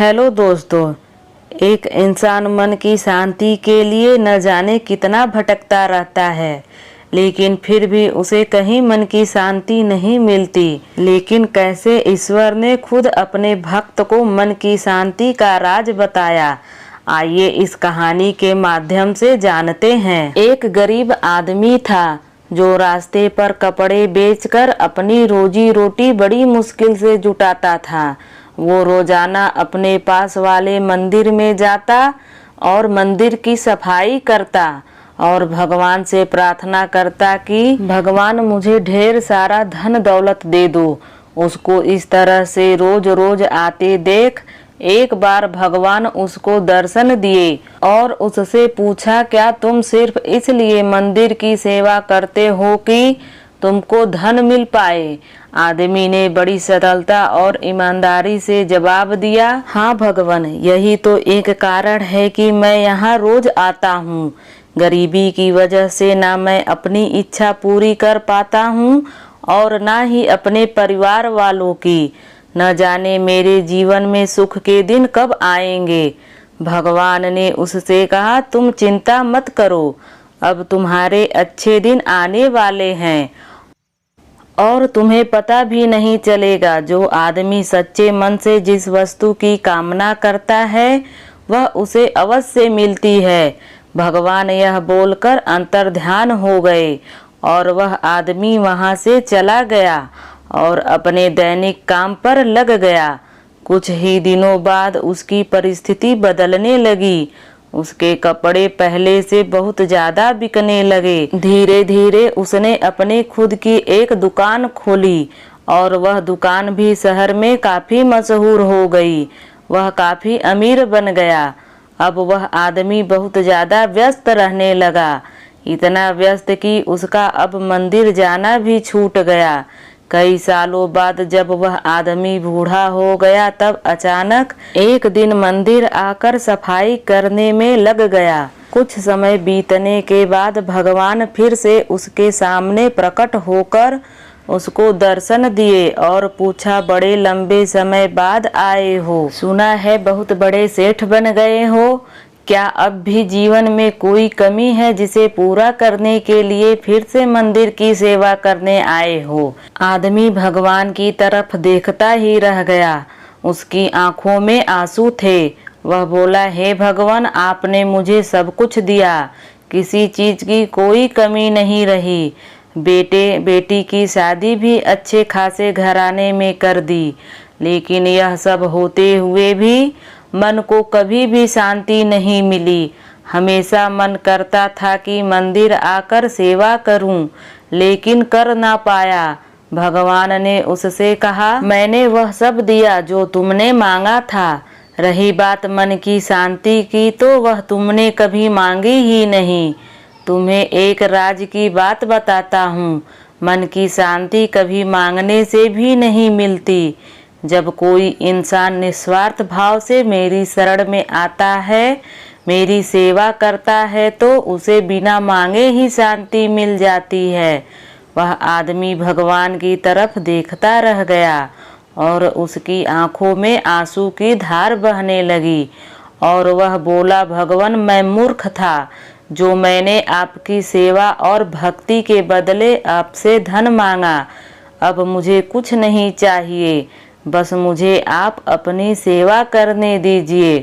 Hello दोस्तों, एक इंसान मन की शांति के लिए न जाने कितना भटकता रहता है, लेकिन फिर भी उसे कहीं मन की शांति नहीं मिलती। लेकिन कैसे ईश्वर ने खुद अपने भक्त को मन की शांति का राज बताया, आइए इस कहानी के माध्यम से जानते हैं। एक गरीब आदमी था जो रास्ते पर कपड़े बेचकर अपनी रोजी रोटी बड़ी मुश्किल से जुटाता था। वो रोजाना अपने पास वाले मंदिर में जाता और मंदिर की सफाई करता और भगवान से प्रार्थना करता कि भगवान मुझे ढेर सारा धन दौलत दे दो। उसको इस तरह से रोज रोज आते देख एक बार भगवान उसको दर्शन दिए और उससे पूछा, क्या तुम सिर्फ इसलिए मंदिर की सेवा करते हो कि तुमको धन मिल पाए? आदमी ने बड़ी सरलता और ईमानदारी से जवाब दिया, हाँ भगवान, यही तो एक कारण है कि मैं यहाँ रोज आता हूँ। गरीबी की वजह से ना मैं अपनी इच्छा पूरी कर पाता हूँ और ना ही अपने परिवार वालों की। न जाने मेरे जीवन में सुख के दिन कब आएंगे। भगवान ने उससे कहा, तुम चिंता मत करो, अब तुम्हारे अच्छे दिन आने वाले हैं और तुम्हें पता भी नहीं चलेगा। जो आदमी सच्चे मन से जिस वस्तु की कामना करता है वह उसे अवश्य मिलती है। भगवान यह बोलकर अंतर्ध्यान हो गए और वह आदमी वहां से चला गया और अपने दैनिक काम पर लग गया। कुछ ही दिनों बाद उसकी परिस्थिति बदलने लगी। उसके कपड़े पहले से बहुत ज्यादा बिकने लगे। धीरे धीरे उसने अपने खुद की एक दुकान खोली और वह दुकान भी शहर में काफी मशहूर हो गई। वह काफी अमीर बन गया। अब वह आदमी बहुत ज्यादा व्यस्त रहने लगा, इतना व्यस्त कि उसका अब मंदिर जाना भी छूट गया। कई सालों बाद जब वह आदमी बूढ़ा हो गया तब अचानक एक दिन मंदिर आकर सफाई करने में लग गया। कुछ समय बीतने के बाद भगवान फिर से उसके सामने प्रकट होकर उसको दर्शन दिए और पूछा, बड़े लंबे समय बाद आए हो, सुना है बहुत बड़े सेठ बन गए हो। क्या अब भी जीवन में कोई कमी है जिसे पूरा करने के लिए फिर से मंदिर की सेवा करने आए हो? आदमी भगवान की तरफ देखता ही रह गया। उसकी आंखों में आंसू थे। वह बोला, हे भगवान, आपने मुझे सब कुछ दिया, किसी चीज की कोई कमी नहीं रही। बेटी की शादी भी अच्छे खासे घराने में कर दी, लेकिन यह सब होते हुए भी मन को कभी भी शांति नहीं मिली। हमेशा मन करता था कि मंदिर आकर सेवा करूं, लेकिन कर ना पाया। भगवान ने उससे कहा, मैंने वह सब दिया जो तुमने मांगा था। रही बात मन की शांति की तो वह तुमने कभी मांगी ही नहीं। तुम्हें एक राज की बात बताता हूँ, मन की शांति कभी मांगने से भी नहीं मिलती। जब कोई इंसान निस्वार्थ भाव से मेरी शरण में आता है, मेरी सेवा करता है, तो उसे बिना मांगे ही शांति मिल जाती है। वह आदमी भगवान की तरफ देखता रह गया और उसकी आंखों में आंसू की धार बहने लगी और वह बोला, भगवान, मैं मूर्ख था जो मैंने आपकी सेवा और भक्ति के बदले आपसे धन मांगा। अब मुझे कुछ नहीं चाहिए, बस मुझे आप अपनी सेवा करने दीजिए।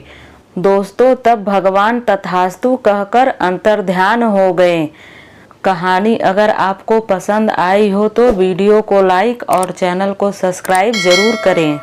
दोस्तों, तब भगवान तथास्तु कहकर अंतर्ध्यान हो गए। कहानी अगर आपको पसंद आई हो तो वीडियो को लाइक और चैनल को सब्सक्राइब जरूर करें।